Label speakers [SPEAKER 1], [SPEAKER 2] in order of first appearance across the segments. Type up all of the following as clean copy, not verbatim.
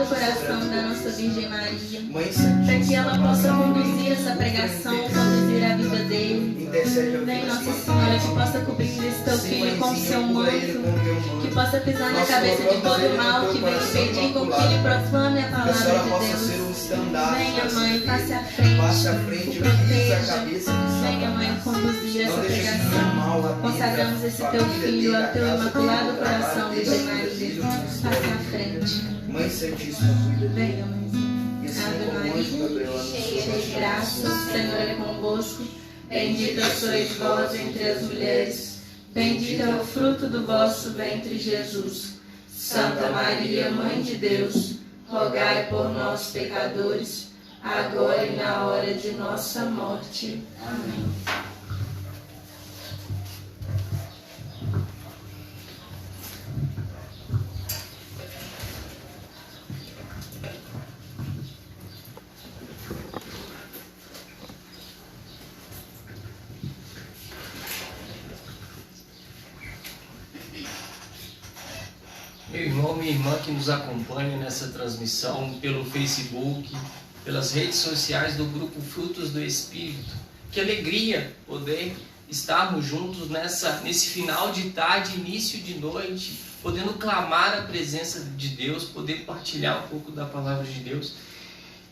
[SPEAKER 1] Imaculado Coração da Nossa Virgem Maria, para que ela possa conduzir essa pregação, conduzir a vida dele. Vem, Nossa Senhora, que possa cobrir esse teu filho com o seu manto, que possa pisar na cabeça de todo mal que vem impedir com que ele proclame a palavra de Deus. Venha, Mãe, passe à frente, proteja. Venha, Mãe, conduzir essa pregação. Consagramos esse teu filho ao teu Imaculado Coração, Virgem Maria. Passe à frente.
[SPEAKER 2] Mãe Santíssima, cuida dele.
[SPEAKER 1] Venha, Mãezinha. Ave Maria, cheia de graça, o Senhor é convosco. Bendita sois vós entre as mulheres. Bendito é o fruto do vosso ventre, Jesus. Santa Maria, Mãe de Deus, rogai por nós, pecadores, agora e na hora de nossa morte. Amém.
[SPEAKER 3] Meu irmão, minha irmã que nos acompanha nessa transmissão pelo Facebook, pelas redes sociais do Grupo Frutos do Espírito. Que alegria poder estarmos juntos nesse final de tarde, início de noite, podendo clamar a presença de Deus, poder partilhar um pouco da palavra de Deus.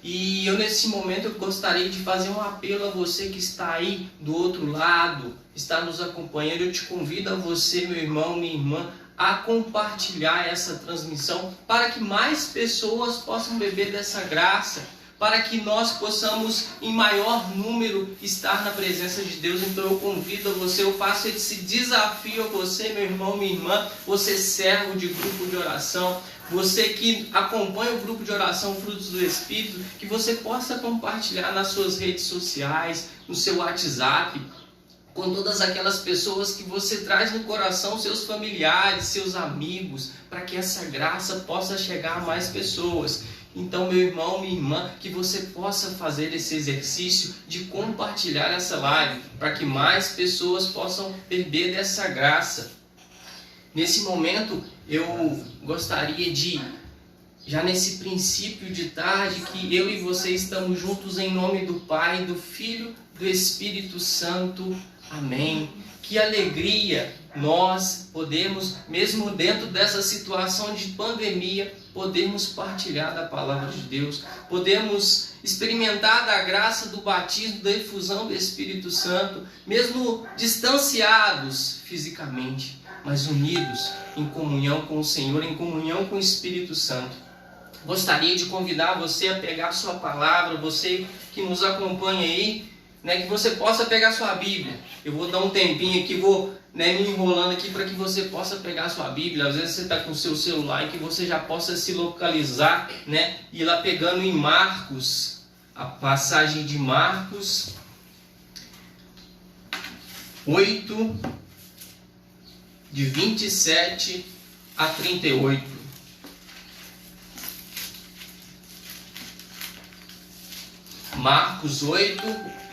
[SPEAKER 3] E eu nesse momento eu gostaria de fazer um apelo a você que está aí do outro lado, está nos acompanhando. Eu te convido a você, meu irmão, minha irmã, a compartilhar essa transmissão para que mais pessoas possam beber dessa graça, para que nós possamos em maior número estar na presença de Deus. Então eu convido a você, eu faço esse desafio a você, meu irmão, minha irmã, você servo de grupo de oração, você que acompanha o grupo de oração Frutos do Espírito, que você possa compartilhar nas suas redes sociais, no seu WhatsApp, com todas aquelas pessoas que você traz no coração, seus familiares, seus amigos, para que essa graça possa chegar a mais pessoas. Então, meu irmão, minha irmã, que você possa fazer esse exercício de compartilhar essa live, para que mais pessoas possam beber dessa graça. Nesse momento, eu gostaria de, já nesse princípio de tarde, que eu e você estamos juntos em nome do Pai, do Filho, do Espírito Santo. Amém. Que alegria nós podemos, mesmo dentro dessa situação de pandemia, podemos partilhar da palavra de Deus, podemos experimentar da graça do batismo, da efusão do Espírito Santo, mesmo distanciados fisicamente, mas unidos em comunhão com o Senhor, em comunhão com o Espírito Santo. Gostaria de convidar você a pegar a sua palavra, você que nos acompanha aí, que você possa pegar sua Bíblia. Eu vou dar um tempinho aqui, vou me enrolando aqui para que você possa pegar sua Bíblia. Às vezes você está com o seu celular e que você já possa se localizar, e ir lá pegando em Marcos, a passagem de Marcos 8, de 27 a 38. Marcos 8,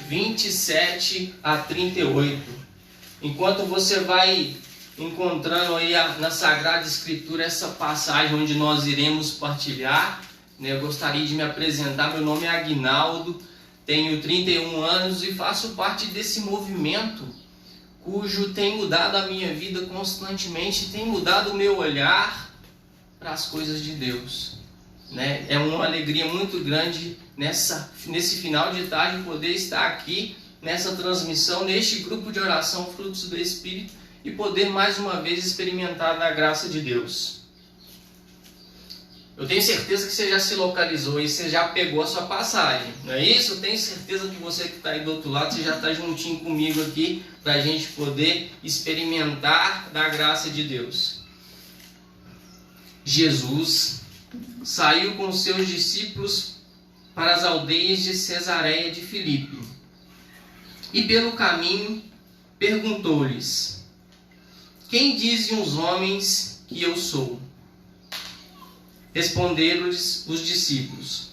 [SPEAKER 3] 27 a 38. Enquanto você vai encontrando aí na Sagrada Escritura essa passagem onde nós iremos partilhar, eu gostaria de me apresentar. Meu nome é Aguinaldo, tenho 31 anos e faço parte desse movimento cujo tem mudado a minha vida constantemente, tem mudado o meu olhar para as coisas de Deus. É uma alegria muito grande nesse final de tarde poder estar aqui nessa transmissão, neste grupo de oração Frutos do Espírito, e poder mais uma vez experimentar da graça de Deus. Eu tenho certeza que você já se localizou e você já pegou a sua passagem, não é isso? Eu tenho certeza que você que está aí do outro lado, você já está juntinho comigo aqui para a gente poder experimentar da graça de Deus. Jesus saiu com seus discípulos para as aldeias de Cesareia de Filipe e pelo caminho perguntou-lhes: quem dizem os homens que eu sou? Responderam-lhes os discípulos: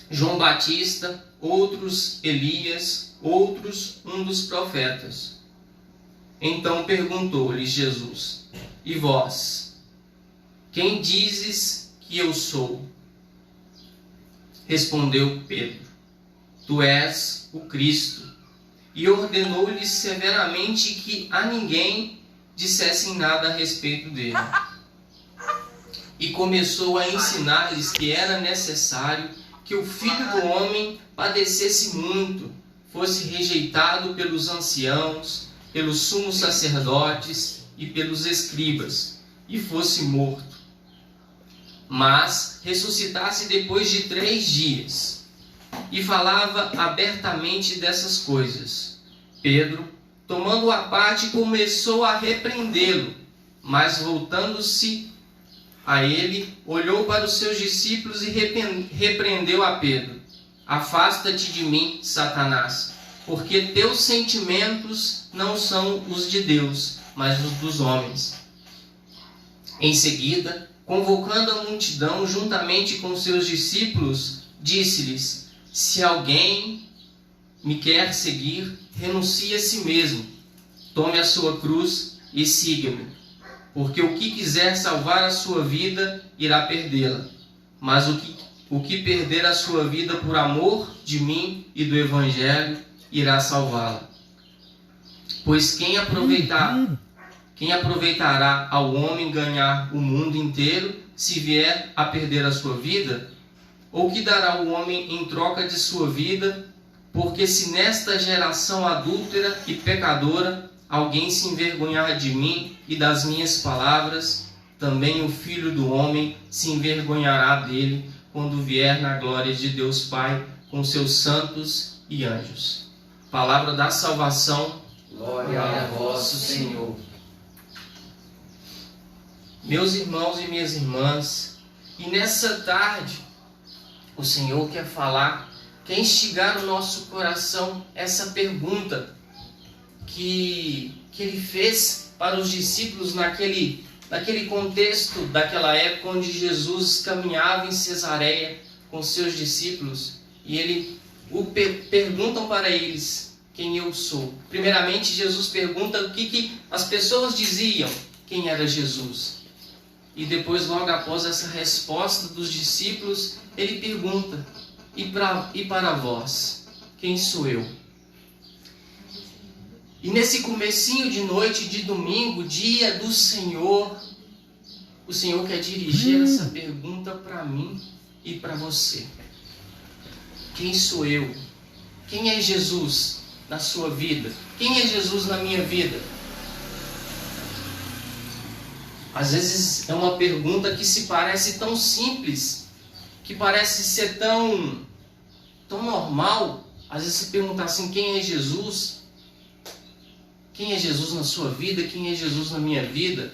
[SPEAKER 3] João Batista, outros Elias, outros um dos profetas. Então perguntou-lhes Jesus: e vós, quem dizes que eu sou. Respondeu Pedro: Tu és o Cristo. E ordenou-lhes severamente que a ninguém dissessem nada a respeito dele. E começou a ensinar-lhes que era necessário que o Filho do Homem padecesse muito, fosse rejeitado pelos anciãos, pelos sumos sacerdotes e pelos escribas, e fosse morto, mas ressuscitasse depois de 3 dias. E falava abertamente dessas coisas. Pedro, tomando-o à parte, começou a repreendê-lo, mas voltando-se a ele, olhou para os seus discípulos e repreendeu a Pedro: Afasta-te de mim, Satanás, porque teus sentimentos não são os de Deus, mas os dos homens. Em seguida, convocando a multidão juntamente com seus discípulos, disse-lhes: Se alguém me quer seguir, renuncie a si mesmo, tome a sua cruz e siga-me. Porque o que quiser salvar a sua vida, irá perdê-la. Mas o que perder a sua vida por amor de mim e do Evangelho, irá salvá-la. Pois quem aproveitará ao homem ganhar o mundo inteiro, se vier a perder a sua vida? Ou que dará o homem em troca de sua vida? Porque se nesta geração adúltera e pecadora alguém se envergonhar de mim e das minhas palavras, também o Filho do Homem se envergonhará dele quando vier na glória de Deus Pai com seus santos e anjos. Palavra da salvação.
[SPEAKER 2] Glória a vós, Senhor.
[SPEAKER 3] Meus irmãos e minhas irmãs, e nessa tarde o Senhor quer falar, quer instigar o nosso coração essa pergunta que ele fez para os discípulos naquele contexto daquela época onde Jesus caminhava em Cesareia com seus discípulos, e ele perguntam para eles quem eu sou. Primeiramente, Jesus pergunta o que as pessoas diziam quem era Jesus. E depois, logo após essa resposta dos discípulos, ele pergunta: e para vós, quem sou eu? E nesse comecinho de noite de domingo, dia do Senhor, o Senhor quer dirigir essa pergunta para mim e para você. Quem sou eu? Quem é Jesus na sua vida? Quem é Jesus na minha vida? Às vezes é uma pergunta que se parece tão simples, que parece ser tão normal. Às vezes se perguntar assim: quem é Jesus? Quem é Jesus na sua vida? Quem é Jesus na minha vida?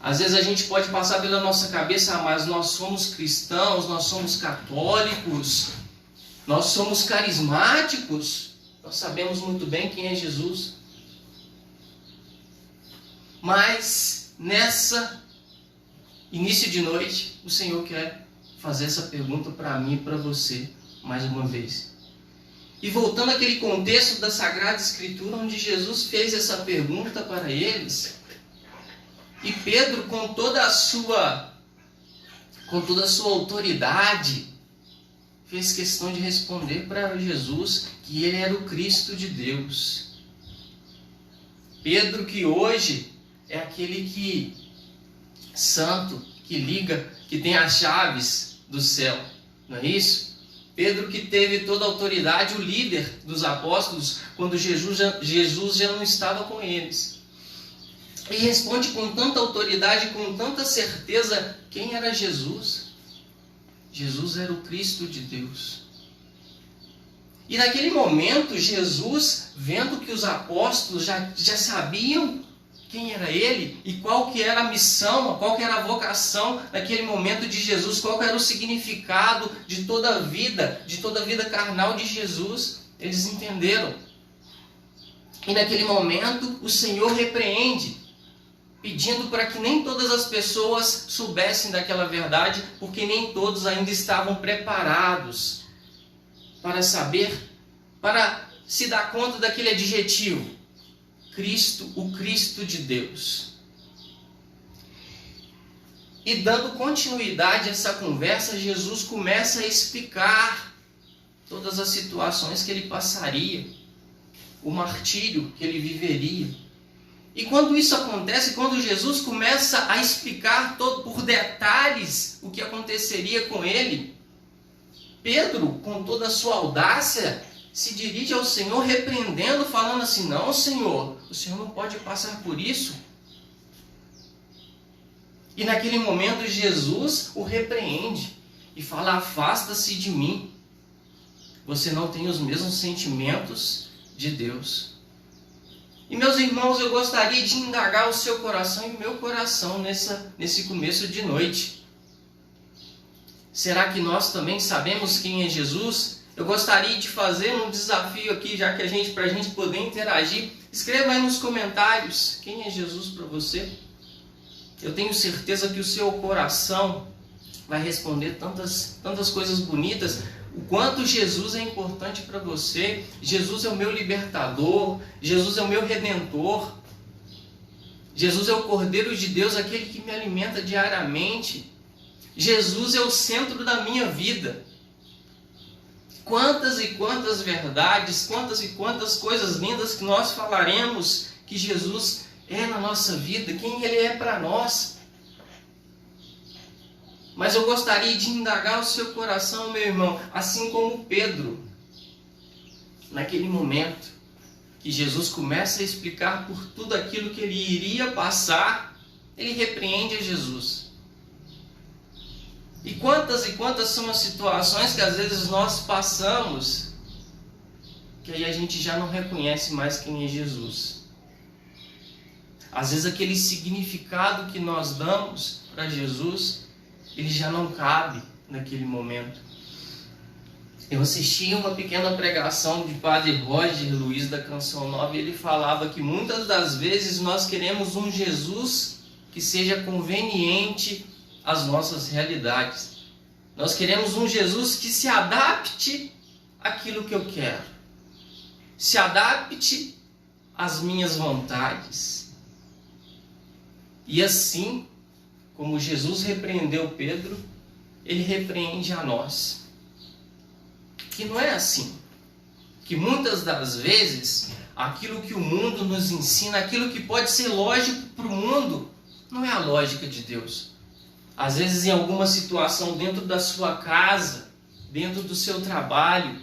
[SPEAKER 3] Às vezes a gente pode passar pela nossa cabeça: mas nós somos cristãos, nós somos católicos, nós somos carismáticos, nós sabemos muito bem quem é Jesus. Mas nessa início de noite, o Senhor quer fazer essa pergunta para mim e para você mais uma vez. E voltando àquele contexto da Sagrada Escritura, onde Jesus fez essa pergunta para eles, e Pedro, com toda a sua autoridade, fez questão de responder para Jesus que ele era o Cristo de Deus. Pedro, que hoje é aquele santo, que liga, que tem as chaves do céu, não é isso? Pedro, que teve toda a autoridade, o líder dos apóstolos, quando Jesus já não estava com eles. E responde com tanta autoridade, com tanta certeza, quem era Jesus? Jesus era o Cristo de Deus. E naquele momento, Jesus, vendo que os apóstolos já sabiam quem era ele e qual que era a missão, qual que era a vocação naquele momento de Jesus, qual que era o significado de toda a vida carnal de Jesus, eles entenderam. E naquele momento o Senhor repreende, pedindo para que nem todas as pessoas soubessem daquela verdade, porque nem todos ainda estavam preparados para saber, para se dar conta daquele adjetivo: Cristo, o Cristo de Deus. E dando continuidade a essa conversa, Jesus começa a explicar todas as situações que ele passaria, o martírio que ele viveria. E quando isso acontece, quando Jesus começa a explicar por detalhes o que aconteceria com ele, Pedro, com toda a sua audácia, se dirige ao Senhor repreendendo, falando assim: não, Senhor, o Senhor não pode passar por isso. E naquele momento Jesus o repreende e fala: afasta-se de mim. Você não tem os mesmos sentimentos de Deus. E meus irmãos, eu gostaria de indagar o seu coração e o meu coração nesse começo de noite. Será que nós também sabemos quem é Jesus? Eu gostaria de fazer um desafio aqui, já que para a gente poder interagir. Escreva aí nos comentários: quem é Jesus para você? Eu tenho certeza que o seu coração vai responder tantas coisas bonitas. O quanto Jesus é importante para você. Jesus é o meu libertador. Jesus é o meu redentor. Jesus é o Cordeiro de Deus, aquele que me alimenta diariamente. Jesus é o centro da minha vida. Quantas e quantas verdades, quantas e quantas coisas lindas que nós falaremos que Jesus é na nossa vida, quem Ele é para nós. Mas eu gostaria de indagar o seu coração, meu irmão, assim como Pedro, naquele momento que Jesus começa a explicar por tudo aquilo que ele iria passar, ele repreende a Jesus. E quantas são as situações que às vezes nós passamos, que aí a gente já não reconhece mais quem é Jesus. Às vezes aquele significado que nós damos para Jesus, ele já não cabe naquele momento. Eu assisti uma pequena pregação de Padre Roger Luiz da Canção Nova, e ele falava que muitas das vezes nós queremos um Jesus que seja conveniente às nossas realidades. Nós queremos um Jesus que se adapte àquilo que eu quero, se adapte às minhas vontades. E assim, como Jesus repreendeu Pedro, ele repreende a nós. Que não é assim. Que muitas das vezes, aquilo que o mundo nos ensina, aquilo que pode ser lógico para o mundo, não é a lógica de Deus. Às vezes em alguma situação dentro da sua casa, dentro do seu trabalho,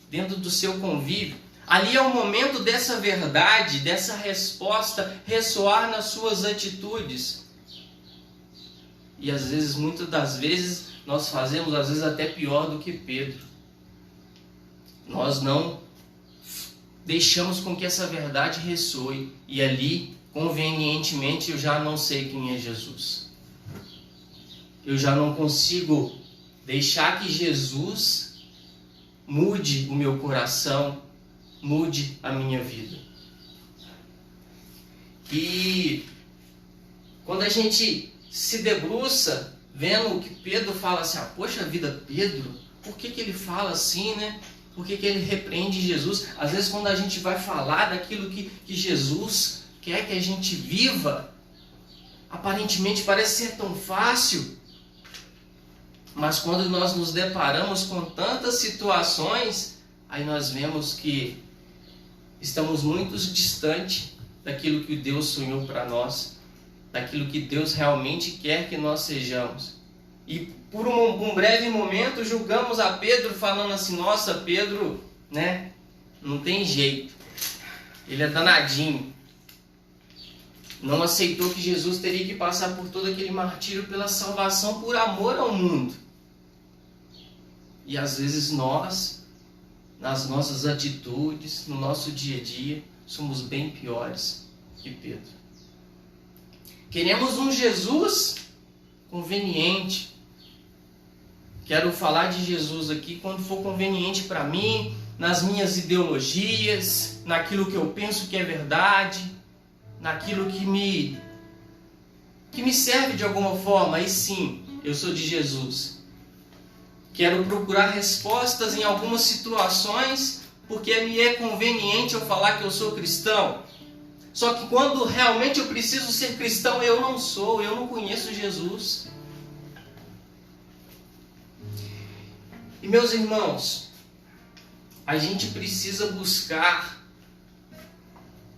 [SPEAKER 3] dentro do seu convívio, ali é o momento dessa verdade, dessa resposta ressoar nas suas atitudes. E às vezes, muitas das vezes, nós fazemos às vezes até pior do que Pedro. Nós não deixamos com que essa verdade ressoe. E ali, convenientemente, eu já não sei quem é Jesus. Eu já não consigo deixar que Jesus mude o meu coração, mude a minha vida. E quando a gente se debruça vendo o que Pedro fala assim: poxa vida, Pedro, por que ele fala assim, né? Por que ele repreende Jesus? Às vezes quando a gente vai falar daquilo que Jesus quer que a gente viva, aparentemente parece ser tão fácil. Mas quando nós nos deparamos com tantas situações, aí nós vemos que estamos muito distantes daquilo que Deus sonhou para nós, daquilo que Deus realmente quer que nós sejamos. E por um breve momento julgamos a Pedro falando assim: nossa, Pedro, né, não tem jeito, ele é danadinho. Não aceitou que Jesus teria que passar por todo aquele martírio pela salvação, por amor ao mundo. E às vezes nós, nas nossas atitudes, no nosso dia a dia, somos bem piores que Pedro. Queremos um Jesus conveniente. Quero falar de Jesus aqui quando for conveniente para mim, nas minhas ideologias, naquilo que eu penso que é verdade, naquilo que me serve de alguma forma. Aí sim, eu sou de Jesus. Quero procurar respostas em algumas situações, porque me é conveniente eu falar que eu sou cristão. Só que quando realmente eu preciso ser cristão, eu não sou, eu não conheço Jesus. E meus irmãos, a gente precisa buscar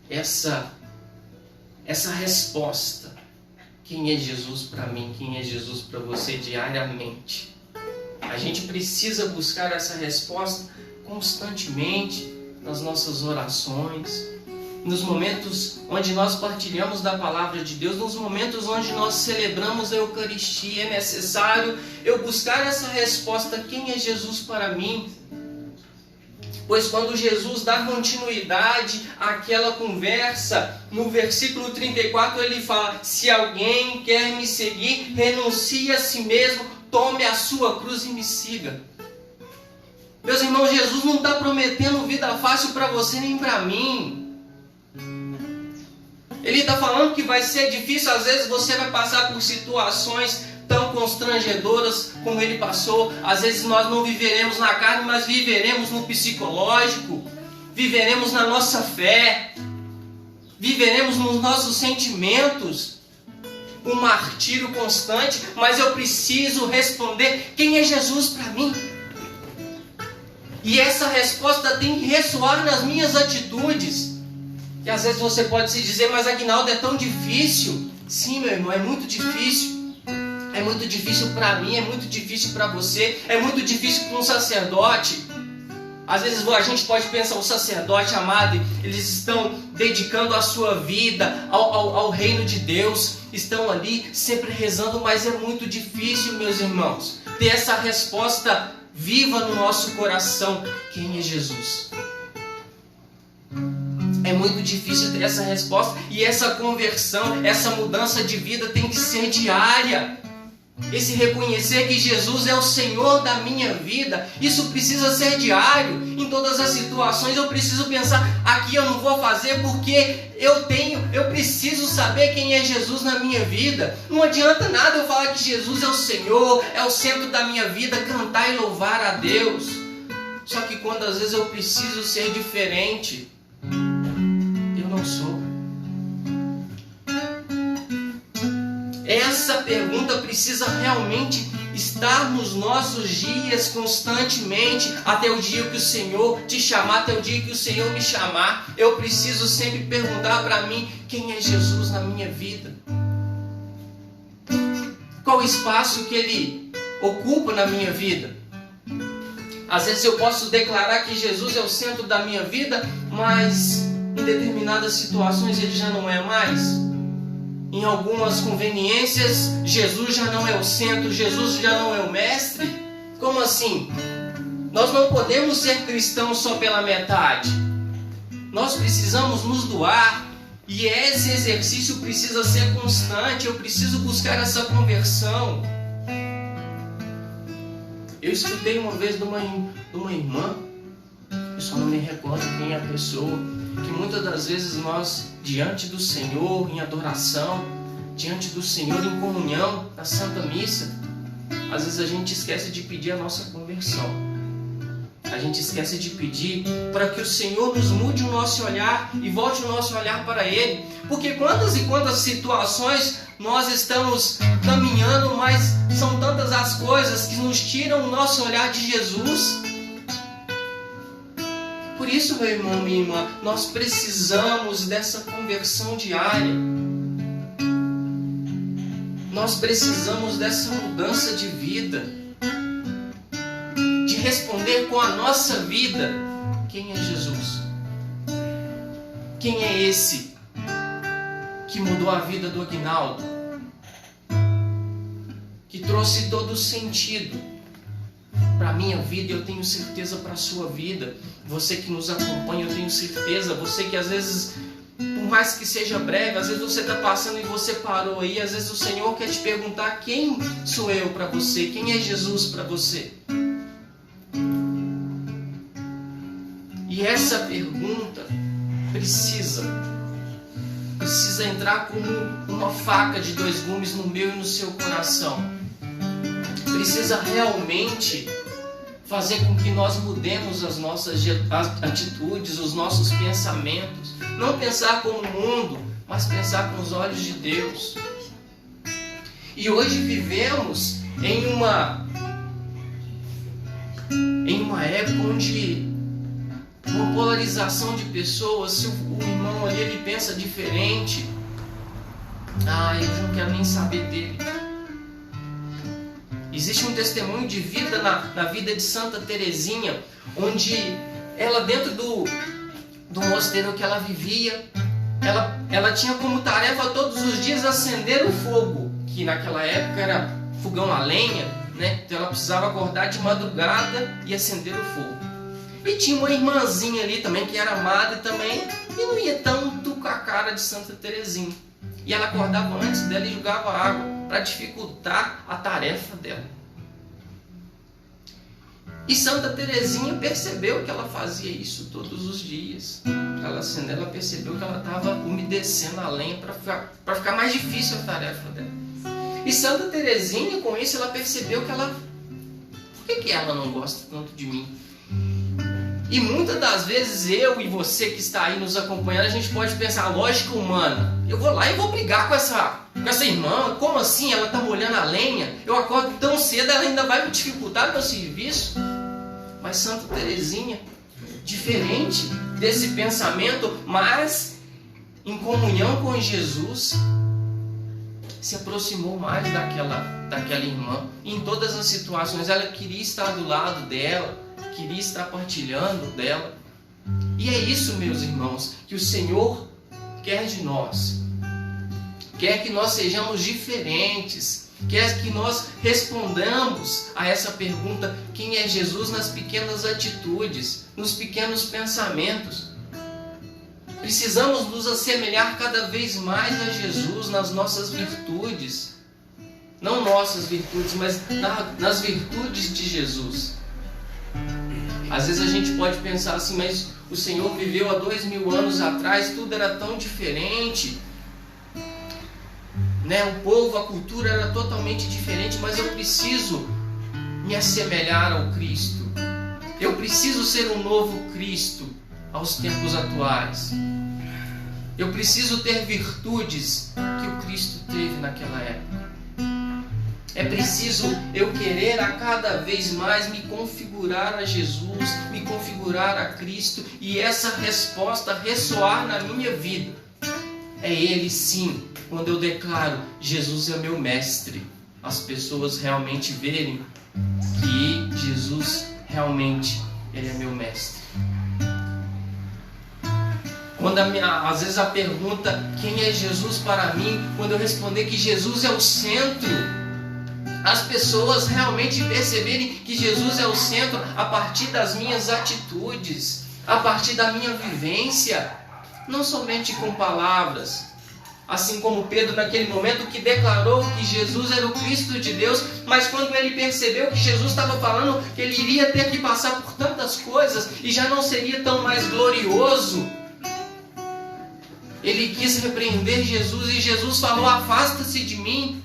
[SPEAKER 3] essa resposta. Quem é Jesus para mim? Quem é Jesus para você diariamente? A gente precisa buscar essa resposta constantemente nas nossas orações, nos momentos onde nós partilhamos da palavra de Deus, nos momentos onde nós celebramos a Eucaristia. É necessário eu buscar essa resposta: quem é Jesus para mim? Pois quando Jesus dá continuidade àquela conversa, no versículo 34 ele fala: se alguém quer me seguir, renuncie a si mesmo, tome a sua cruz e me siga. Meus irmãos, Jesus não está prometendo vida fácil para você nem para mim. Ele está falando que vai ser difícil, às vezes você vai passar por situações tão constrangedoras como ele passou. Às vezes nós não viveremos na carne, mas viveremos no psicológico, viveremos na nossa fé, viveremos nos nossos sentimentos, um martírio constante. Mas eu preciso responder: quem é Jesus para mim? E essa resposta tem que ressoar nas minhas atitudes. E às vezes você pode se dizer: mas Aguinaldo, é tão difícil. Sim, meu irmão, é muito difícil. É muito difícil para mim, é muito difícil para você, é muito difícil para um sacerdote. Às vezes a gente pode pensar: o sacerdote, amado, eles estão dedicando a sua vida ao reino de Deus, estão ali sempre rezando, mas é muito difícil, meus irmãos, ter essa resposta viva no nosso coração: quem é Jesus? É muito difícil ter essa resposta, e essa conversão, essa mudança de vida tem que ser diária. Esse reconhecer que Jesus é o Senhor da minha vida, isso precisa ser diário. Em todas as situações eu preciso pensar: aqui eu não vou fazer porque eu preciso saber quem é Jesus na minha vida. Não adianta nada eu falar que Jesus é o Senhor, é o centro da minha vida, cantar e louvar a Deus. Só que quando às vezes eu preciso ser diferente, eu não sou. Essa pergunta precisa realmente estar nos nossos dias constantemente, até o dia que o Senhor te chamar, até o dia que o Senhor me chamar. Eu preciso sempre perguntar para mim: quem é Jesus na minha vida? Qual o espaço que Ele ocupa na minha vida? Às vezes eu posso declarar que Jesus é o centro da minha vida, mas em determinadas situações Ele já não é mais. Em algumas conveniências, Jesus já não é o centro, Jesus já não é o mestre. Como assim? Nós não podemos ser cristãos só pela metade. Nós precisamos nos doar, e esse exercício precisa ser constante. Eu preciso buscar essa conversão. Eu escutei uma vez de uma irmã, eu só não me recordo quem é a pessoa, que muitas das vezes nós, diante do Senhor, em adoração, diante do Senhor, em comunhão, na Santa Missa, às vezes a gente esquece de pedir a nossa conversão. A gente esquece de pedir para que o Senhor nos mude o nosso olhar e volte o nosso olhar para Ele. Porque quantas e quantas situações nós estamos caminhando, mas são tantas as coisas que nos tiram o nosso olhar de Jesus. Por isso, meu irmão, minha irmã, nós precisamos dessa conversão diária. Nós precisamos dessa mudança de vida, de responder com a nossa vida: quem é Jesus? Quem é esse que mudou a vida do Aguinaldo? Que trouxe todo o sentido para a minha vida, e eu tenho certeza para a sua vida. Você que nos acompanha, eu tenho certeza. Você que às vezes, por mais que seja breve, às vezes você está passando e você parou aí. Às vezes o Senhor quer te perguntar: quem sou eu para você? Quem é Jesus para você? E essa pergunta precisa entrar como uma faca de dois gumes no meu e no seu coração. Precisa realmente fazer com que nós mudemos as nossas atitudes, os nossos pensamentos. Não pensar como o mundo, mas pensar com os olhos de Deus. E hoje vivemos em época onde uma polarização de pessoas, se o irmão ali ele pensa diferente, eu não quero nem saber dele. Existe um testemunho de vida na vida de Santa Teresinha, onde ela, dentro do mosteiro que ela vivia, ela tinha como tarefa todos os dias acender o fogo, que naquela época era fogão a lenha, né? Então ela precisava acordar de madrugada e acender o fogo. E tinha uma irmãzinha ali também que era amada e não ia tanto com a cara de Santa Teresinha. E ela acordava antes dela e jogava água para dificultar a tarefa dela. E Santa Teresinha percebeu que ela fazia isso todos os dias. Ela percebeu que ela estava umedecendo a lenha para ficar mais difícil a tarefa dela. E Santa Teresinha, com isso, ela percebeu que por que ela não gosta tanto de mim? E muitas das vezes eu e você que está aí nos acompanhando, a gente pode pensar, lógica humana, eu vou lá e vou brigar com essa irmã, como assim? Ela está molhando a lenha, eu acordo tão cedo, ela ainda vai me dificultar o meu serviço? Mas Santa Teresinha, diferente desse pensamento, mas em comunhão com Jesus, se aproximou mais daquela irmã. Em todas as situações, ela queria estar do lado dela, queria estar partilhando dela. E é isso, meus irmãos, que o Senhor quer de nós. Quer que nós sejamos diferentes. Quer que nós respondamos a essa pergunta: quem é Jesus, nas pequenas atitudes, nos pequenos pensamentos. Precisamos nos assemelhar cada vez mais a Jesus nas nossas virtudes. Não nossas virtudes, mas nas virtudes de Jesus. Às vezes a gente pode pensar assim, mas o Senhor viveu há 2000 anos atrás, tudo era tão diferente, né? O povo, a cultura era totalmente diferente, mas eu preciso me assemelhar ao Cristo. Eu preciso ser um novo Cristo aos tempos atuais. Eu preciso ter virtudes que o Cristo teve naquela época. É preciso eu querer a cada vez mais me configurar a Jesus, me configurar a Cristo, e essa resposta ressoar na minha vida. É Ele sim, quando eu declaro: Jesus é meu mestre, as pessoas realmente verem que Jesus realmente Ele é meu mestre. Quando às vezes a pergunta, quem é Jesus para mim? Quando eu responder que Jesus é o centro, as pessoas realmente perceberem que Jesus é o centro a partir das minhas atitudes, a partir da minha vivência, não somente com palavras. Assim como Pedro naquele momento que declarou que Jesus era o Cristo de Deus, mas quando ele percebeu que Jesus estava falando que ele iria ter que passar por tantas coisas e já não seria tão mais glorioso, ele quis repreender Jesus e Jesus falou: afasta-se de mim.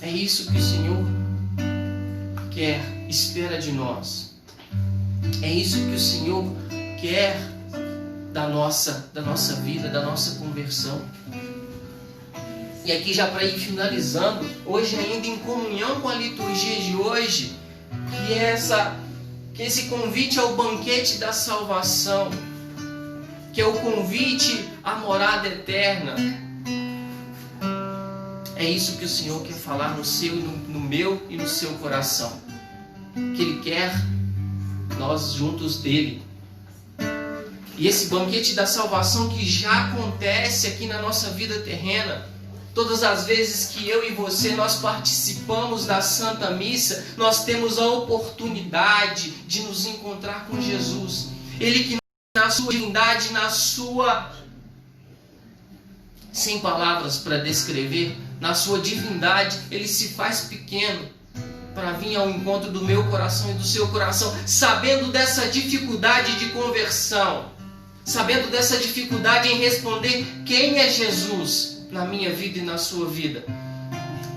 [SPEAKER 3] É isso que o Senhor quer, espera de nós. É isso que o Senhor quer da nossa vida, da nossa conversão. E aqui já para ir finalizando, hoje ainda em comunhão com a liturgia de hoje, que esse convite ao banquete da salvação, que é o convite à morada eterna. É isso que o Senhor quer falar no seu, no meu e no seu coração. Que Ele quer nós juntos dEle. E esse banquete da salvação que já acontece aqui na nossa vida terrena, todas as vezes que eu e você nós participamos da Santa Missa, nós temos a oportunidade de nos encontrar com Jesus. Ele que na sua divindade, sem palavras para descrever, na sua divindade, Ele se faz pequeno para vir ao encontro do meu coração e do seu coração, sabendo dessa dificuldade de conversão, sabendo dessa dificuldade em responder quem é Jesus na minha vida e na sua vida.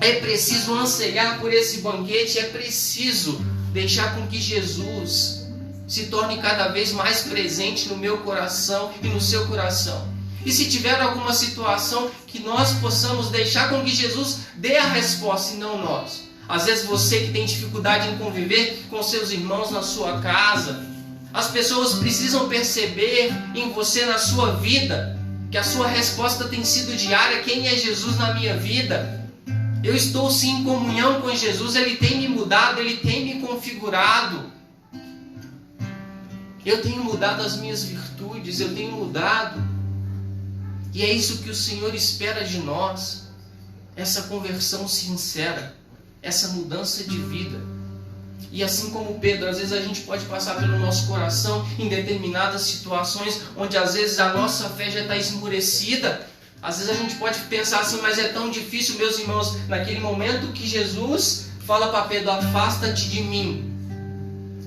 [SPEAKER 3] É preciso anseiar por esse banquete, é preciso deixar com que Jesus se torne cada vez mais presente no meu coração e no seu coração. E se tiver alguma situação, que nós possamos deixar com que Jesus dê a resposta e não nós. Às vezes você que tem dificuldade em conviver com seus irmãos na sua casa. As pessoas precisam perceber em você, na sua vida, que a sua resposta tem sido diária: quem é Jesus na minha vida? Eu estou sim em comunhão com Jesus, Ele tem me mudado, Ele tem me configurado. Eu tenho mudado as minhas virtudes, eu tenho mudado. E é isso que o Senhor espera de nós. Essa conversão sincera, essa mudança de vida. E assim como Pedro, às vezes a gente pode passar pelo nosso coração em determinadas situações onde às vezes a nossa fé já está esmurecida. Às vezes a gente pode pensar assim: mas é tão difícil, meus irmãos. Naquele momento que Jesus fala para Pedro: afasta-te de mim.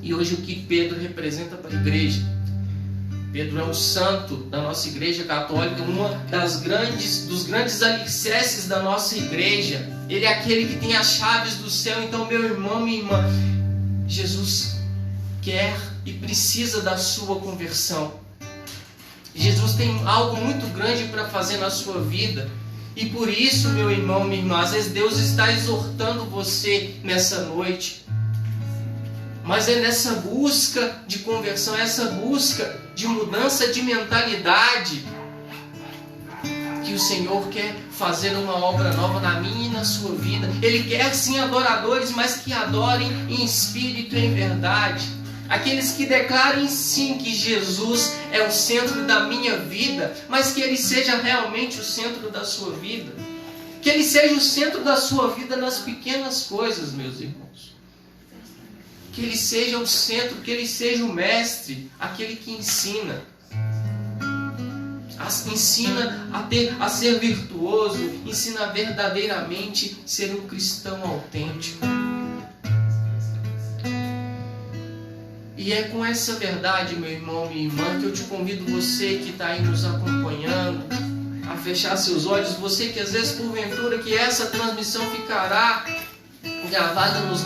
[SPEAKER 3] E hoje o que Pedro representa para a igreja? Pedro é um santo da nossa igreja católica, dos grandes alicerces da nossa igreja. Ele é aquele que tem as chaves do céu. Então, meu irmão, minha irmã, Jesus quer e precisa da sua conversão. Jesus tem algo muito grande para fazer na sua vida. E por isso, meu irmão, minha irmã, às vezes Deus está exortando você nessa noite. Mas é nessa busca de conversão, essa busca de mudança de mentalidade, que o Senhor quer fazer uma obra nova na minha e na sua vida. Ele quer sim adoradores, mas que adorem em espírito e em verdade. Aqueles que declarem sim que Jesus é o centro da minha vida, mas que Ele seja realmente o centro da sua vida. Que Ele seja o centro da sua vida nas pequenas coisas, meus irmãos. Que Ele seja o centro, que Ele seja o mestre, aquele que ensina. Ensina a ser virtuoso, ensina a verdadeiramente ser um cristão autêntico. E é com essa verdade, meu irmão, minha irmã, que eu te convido, você que está aí nos acompanhando, a fechar seus olhos. Você que às vezes, porventura, que essa transmissão ficará gravada nas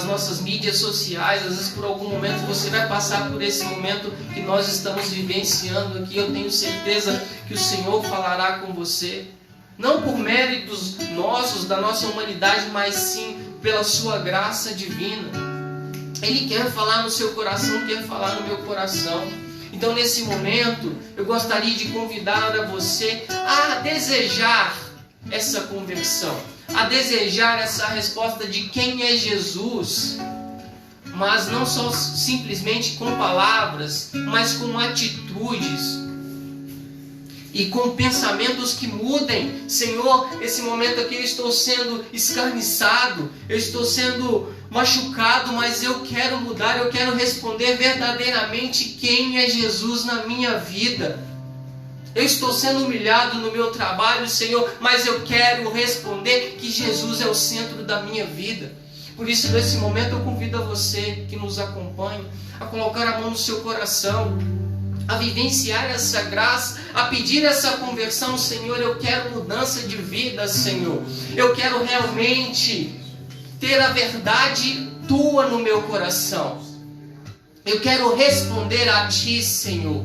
[SPEAKER 3] nossas mídias sociais. Às vezes por algum momento você vai passar por esse momento que nós estamos vivenciando aqui. Eu tenho certeza que o Senhor falará com você, não por méritos nossos, da nossa humanidade, mas sim pela sua graça divina. Ele quer falar no seu coração, quer falar no meu coração. Então nesse momento eu gostaria de convidar a você a desejar essa conversão, a desejar essa resposta de quem é Jesus, mas não só simplesmente com palavras, mas com atitudes e com pensamentos que mudem. Senhor, esse momento aqui eu estou sendo escarniçado, eu estou sendo machucado, mas eu quero mudar, eu quero responder verdadeiramente quem é Jesus na minha vida. Eu estou sendo humilhado no meu trabalho, Senhor, mas eu quero responder que Jesus é o centro da minha vida. Por isso, nesse momento, eu convido a você que nos acompanha a colocar a mão no seu coração, a vivenciar essa graça, a pedir essa conversão. Senhor, eu quero mudança de vida, Senhor. Eu quero realmente ter a verdade Tua no meu coração. Eu quero responder a Ti, Senhor.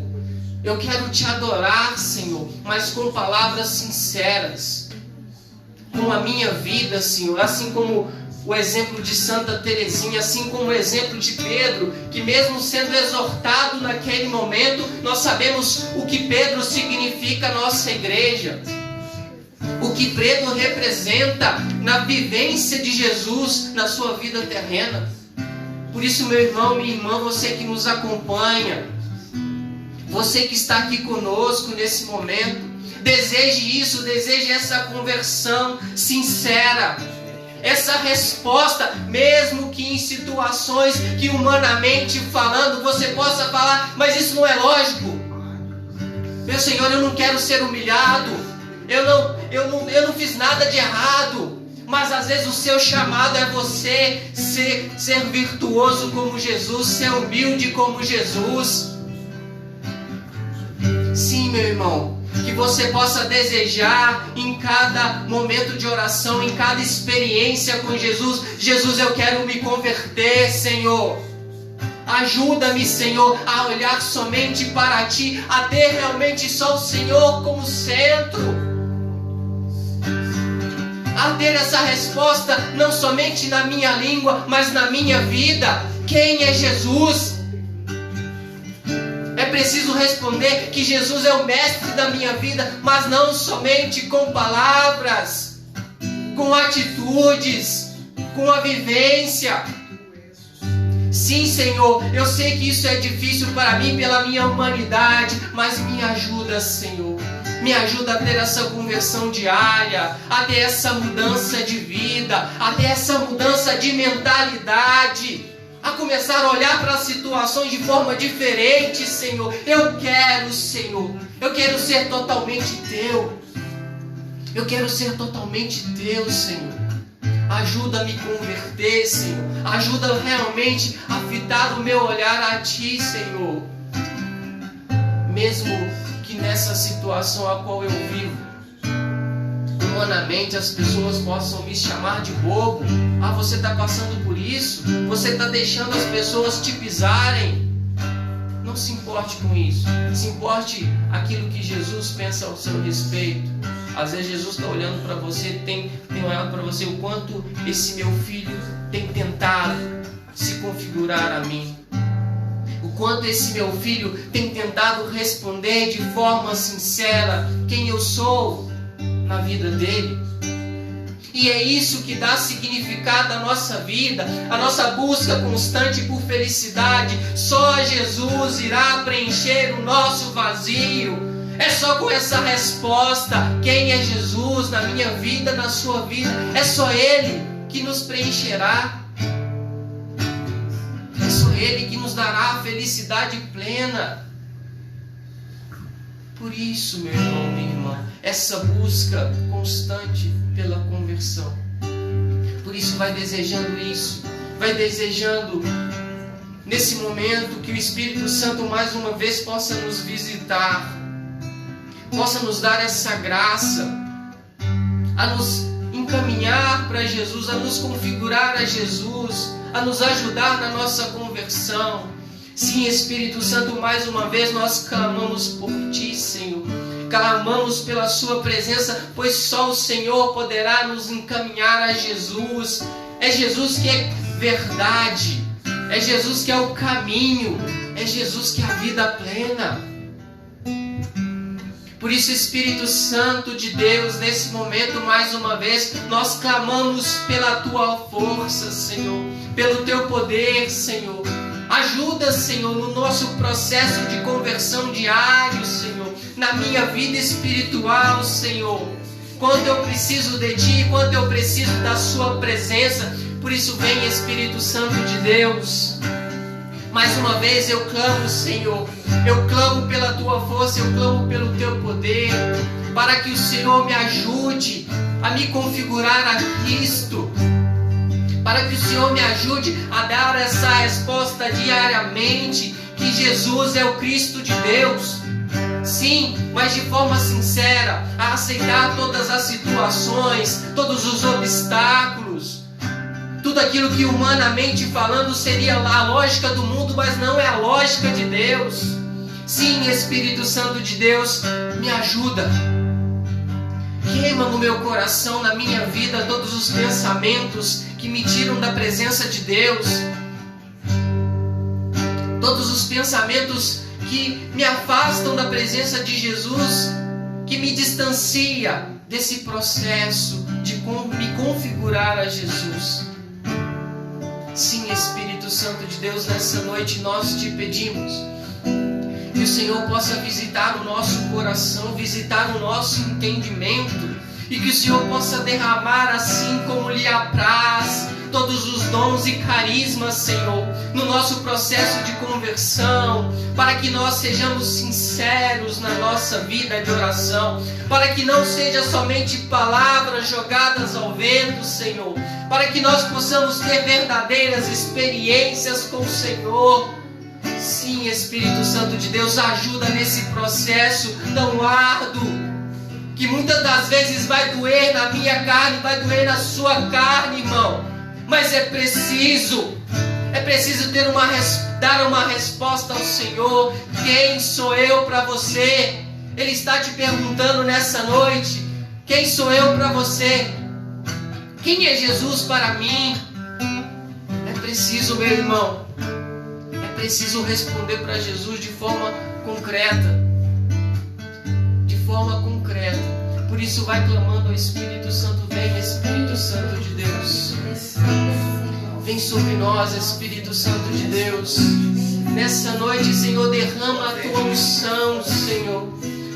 [SPEAKER 3] Eu quero Te adorar, Senhor, mas com palavras sinceras, com a minha vida, Senhor, assim como o exemplo de Santa Teresinha, assim como o exemplo de Pedro, que mesmo sendo exortado naquele momento, nós sabemos o que Pedro significa à nossa igreja, o que Pedro representa na vivência de Jesus na sua vida terrena. Por isso, meu irmão, minha irmã, você que nos acompanha, você que está aqui conosco nesse momento, deseje isso, deseje essa conversão sincera, essa resposta, mesmo que em situações que humanamente falando você possa falar, mas isso não é lógico. Meu Senhor, eu não quero ser humilhado, eu não fiz nada de errado, mas às vezes o seu chamado é você ser virtuoso como Jesus, ser humilde como Jesus. Sim, meu irmão, que você possa desejar em cada momento de oração, em cada experiência com Jesus: Jesus, eu quero me converter, Senhor. Ajuda-me, Senhor, a olhar somente para Ti, a ter realmente só o Senhor como centro. a ter essa resposta não somente na minha língua, mas na minha vida. Quem é Jesus? É preciso responder que Jesus é o mestre da minha vida, mas não somente com palavras, com atitudes, com a vivência. Sim, Senhor, eu sei que isso é difícil para mim pela minha humanidade, mas me ajuda, Senhor. Me ajuda a ter essa conversão diária, a ter essa mudança de vida, a ter essa mudança de mentalidade, a começar a olhar para as situações de forma diferente, Senhor. Eu quero, Senhor, eu quero ser totalmente Teu. Eu quero ser totalmente Teu, Senhor. Ajuda a me converter, Senhor. Ajuda realmente a fitar o meu olhar a Ti, Senhor. Mesmo que nessa situação a qual eu vivo, humanamente as pessoas possam me chamar de bobo. Ah, você está passando por isso? Você está deixando as pessoas te pisarem? Não se importe com isso. Se importe aquilo que Jesus pensa ao seu respeito. Às vezes Jesus está olhando para você, tem olhado para você o quanto esse meu filho tem tentado se configurar a mim. O quanto esse meu filho tem tentado responder de forma sincera quem eu sou na vida dele. E é isso que dá significado à nossa vida, a nossa busca constante por felicidade. Só Jesus irá preencher o nosso vazio. É só com essa resposta, quem é Jesus na minha vida, na sua vida, é só Ele que nos preencherá. É só Ele que nos dará a felicidade plena. Por isso, meu irmão, minha irmã, essa busca constante pela conversão. Por isso vai desejando isso, vai desejando nesse momento que o Espírito Santo mais uma vez possa nos visitar, possa nos dar essa graça, a nos encaminhar para Jesus, a nos configurar a Jesus, a nos ajudar na nossa conversão. Sim, Espírito Santo, mais uma vez nós clamamos por Ti, Senhor. Clamamos pela Sua presença, pois só o Senhor poderá nos encaminhar a Jesus. É Jesus que é verdade, é Jesus que é o caminho, é Jesus que é a vida plena. Por isso, Espírito Santo de Deus, nesse momento, mais uma vez, nós clamamos pela Tua força, Senhor, pelo Teu poder, Senhor. Ajuda, Senhor, no nosso processo de conversão diário, Senhor, na minha vida espiritual, Senhor. Quando eu preciso de Ti, quando eu preciso da Sua presença, por isso vem, Espírito Santo de Deus. Mais uma vez eu clamo, Senhor, eu clamo pela Tua força, eu clamo pelo Teu poder, para que o Senhor me ajude a me configurar a Cristo, para que o Senhor me ajude a dar essa resposta diariamente, que Jesus é o Cristo de Deus. Sim, mas de forma sincera, a aceitar todas as situações, todos os obstáculos, tudo aquilo que humanamente falando seria a lógica do mundo, mas não é a lógica de Deus. Sim, Espírito Santo de Deus, me ajuda. Queima no meu coração, na minha vida, todos os pensamentos que me tiram da presença de Deus. Todos os pensamentos que me afastam da presença de Jesus, que me distancia desse processo de me configurar a Jesus. Sim, Espírito Santo de Deus, nessa noite nós te pedimos que o Senhor possa visitar o nosso coração, visitar o nosso entendimento, e que o Senhor possa derramar, assim como lhe apraz, todos os dons e carismas, Senhor, no nosso processo de conversão, para que nós sejamos sinceros na nossa vida de oração, para que não seja somente palavras jogadas ao vento, Senhor, para que nós possamos ter verdadeiras experiências com o Senhor. Sim, Espírito Santo de Deus, ajuda nesse processo tão árduo, que muitas das vezes vai doer na minha carne, vai doer na sua carne, irmão. Mas é preciso dar uma resposta ao Senhor. Quem sou eu para você? Ele está te perguntando nessa noite: quem sou eu para você? Quem é Jesus para mim? É preciso, meu irmão, é preciso responder para Jesus de forma concreta. De forma concreta. Por isso vai clamando ao Espírito Santo. Vem, Espírito Santo de Deus. Vem sobre nós, Espírito Santo de Deus. Nessa noite, Senhor, derrama a tua unção, Senhor.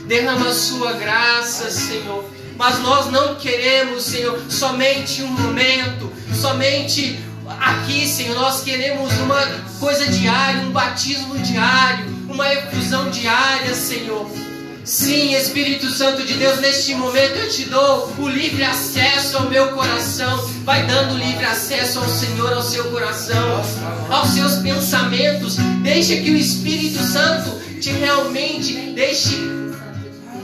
[SPEAKER 3] Derrama a sua graça, Senhor. Mas nós não queremos, Senhor, somente um momento, somente aqui, Senhor. Nós queremos uma coisa diária, um batismo diário, uma efusão diária, Senhor. Sim, Espírito Santo de Deus, neste momento eu te dou o livre acesso ao meu coração. Vai dando livre acesso ao Senhor, ao seu coração, aos seus pensamentos. Deixa que o Espírito Santo te realmente deixe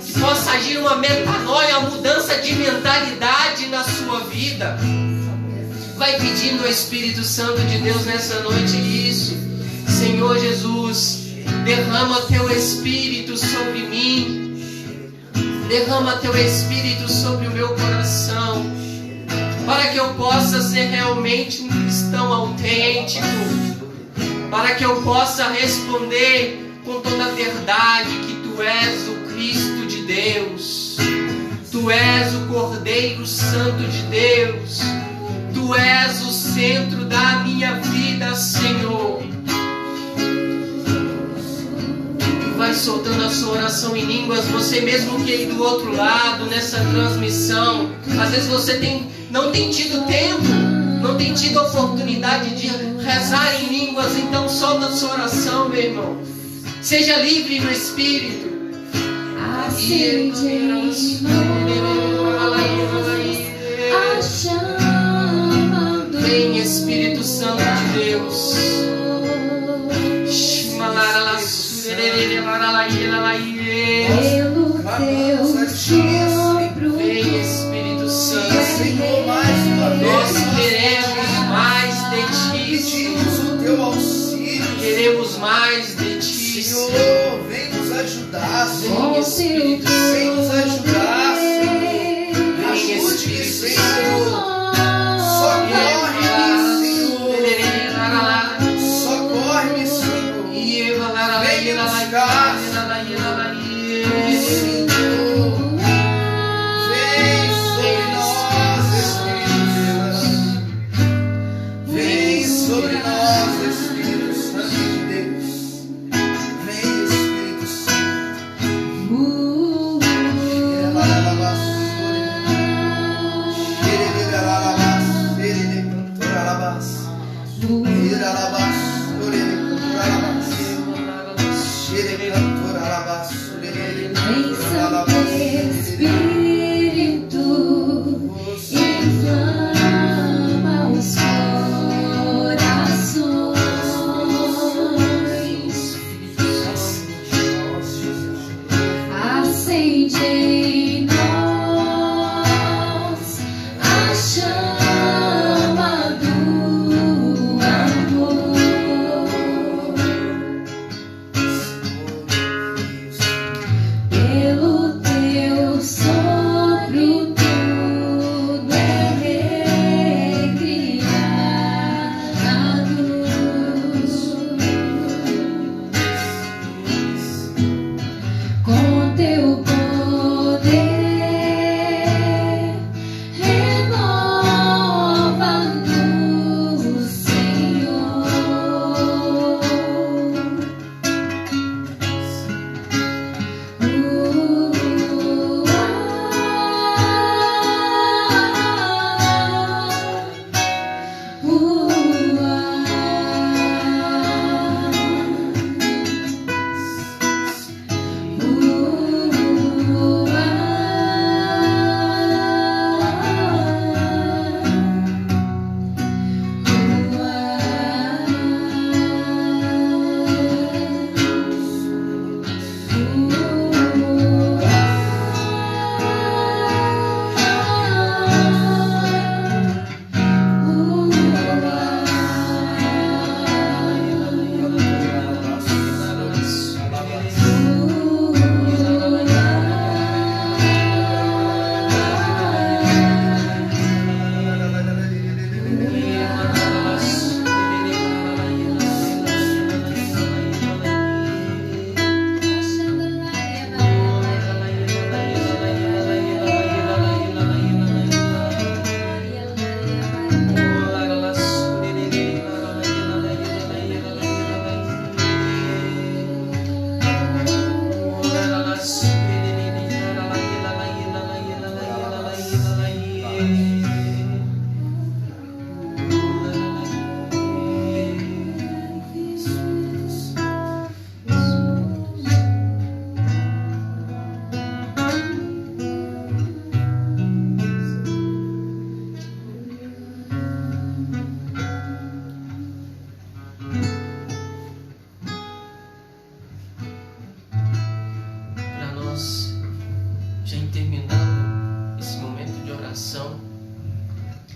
[SPEAKER 3] que possa agir uma metanoia, uma mudança de mentalidade na sua vida. Vai pedindo ao Espírito Santo de Deus nessa noite isso. Senhor Jesus, derrama teu Espírito sobre mim. Derrama teu Espírito sobre o meu coração, para que eu possa ser realmente um cristão autêntico, para que eu possa responder com toda a verdade que Tu és o Cristo de Deus, Tu és o Cordeiro Santo de Deus, Tu és o centro da minha vida, Senhor. Vai soltando a sua oração em línguas, você mesmo que aí do outro lado, nessa transmissão, às vezes você não tem tido tempo, não tem tido a oportunidade de rezar em línguas, então solta a sua oração, meu irmão. Seja livre no Espírito.
[SPEAKER 1] Acende em nós a chama do
[SPEAKER 3] Vem, Espírito Santo de Deus.
[SPEAKER 1] pelo teu sopro.
[SPEAKER 3] Vem, Espírito Santo. Nós queremos mais de Ti, Senhor. Queremos mais de Ti, Senhor.
[SPEAKER 2] Vem nos ajudar,
[SPEAKER 3] Vem, Espírito Santo.
[SPEAKER 2] Vem nos ajudar, Senhor.
[SPEAKER 3] Vem, Espírito Santo.
[SPEAKER 2] Socorre, Senhor.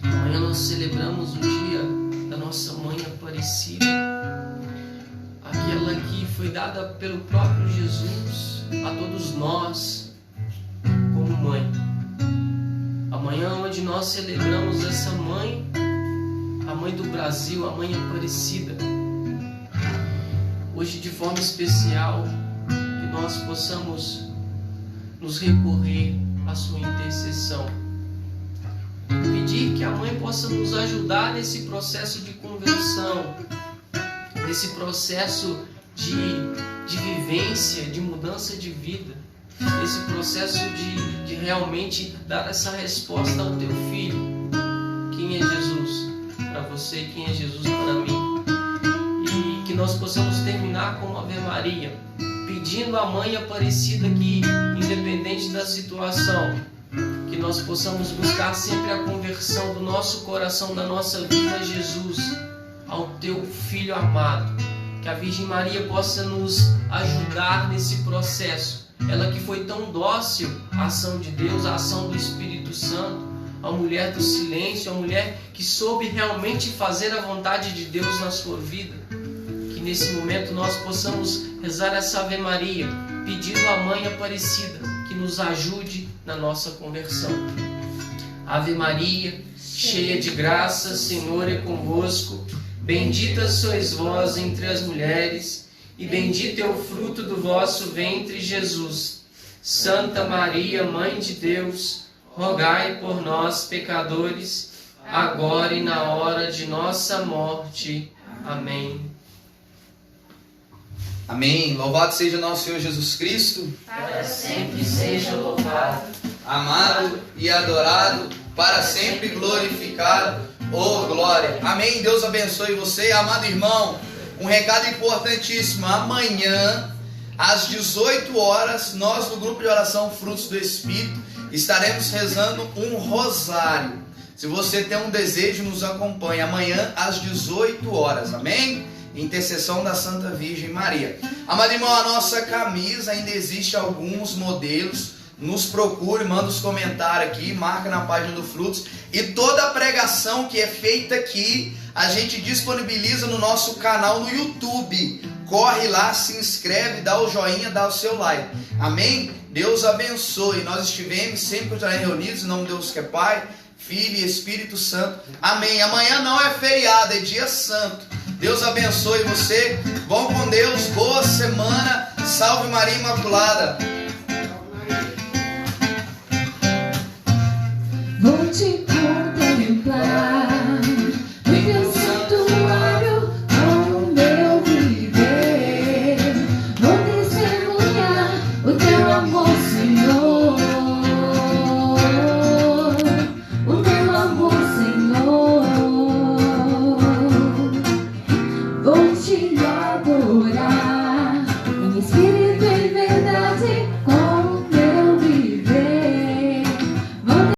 [SPEAKER 3] Amanhã nós celebramos o dia da nossa Mãe Aparecida, aquela que foi dada pelo próprio Jesus a todos nós como mãe. Amanhã onde nós celebramos essa mãe, a mãe do Brasil, a Mãe Aparecida. Hoje, de forma especial, que nós possamos nos recorrer à sua intercessão. Pedir que a Mãe possa nos ajudar nesse processo de conversão, nesse processo de vivência, de mudança de vida, nesse processo de realmente dar essa resposta ao teu filho. Quem é Jesus para você? Quem é Jesus para mim? E que nós possamos terminar com uma Ave Maria, pedindo à Mãe Aparecida que, independente da situação, que nós possamos buscar sempre a conversão do nosso coração, da nossa vida a Jesus, ao teu Filho amado. Que a Virgem Maria possa nos ajudar nesse processo. Ela que foi tão dócil à ação de Deus, à ação do Espírito Santo, a mulher do silêncio, a mulher que soube realmente fazer a vontade de Deus na sua vida. Que nesse momento nós possamos rezar essa Ave Maria, pedindo à Mãe Aparecida que nos ajude na nossa conversão. Ave Maria, cheia de graça, o Senhor é convosco. Bendita sois vós entre as mulheres, e bendito é o fruto do vosso ventre, Jesus. Santa Maria, Mãe de Deus, rogai por nós, pecadores, agora e na hora de nossa morte. Amém.
[SPEAKER 2] Amém. Louvado seja nosso Senhor Jesus Cristo.
[SPEAKER 1] Para sempre seja louvado.
[SPEAKER 2] Amado e adorado, para sempre glorificado. Oh, glória. Amém. Deus abençoe você, amado irmão. Um recado importantíssimo. Amanhã, às 18 horas, nós do grupo de oração Frutos do Espírito estaremos rezando um rosário. Se você tem um desejo, nos acompanhe. Amanhã, às 18 horas. Amém? Intercessão da Santa Virgem Maria. Amado irmão, a nossa camisa ainda existe alguns modelos. Nos procure, manda os comentários aqui, marca na página do Frutos. E toda a pregação que é feita aqui, a gente disponibiliza no nosso canal no YouTube. Corre lá, se inscreve, dá o joinha, dá o seu like. Amém? Deus abençoe. Nós estivemos sempre reunidos em nome de Deus que é Pai, Filho e Espírito Santo. Amém. Amanhã não é feriado, é dia santo. Deus abençoe você. Vão com Deus. Boa semana. Salve Maria Imaculada.
[SPEAKER 1] Vou te contemplar.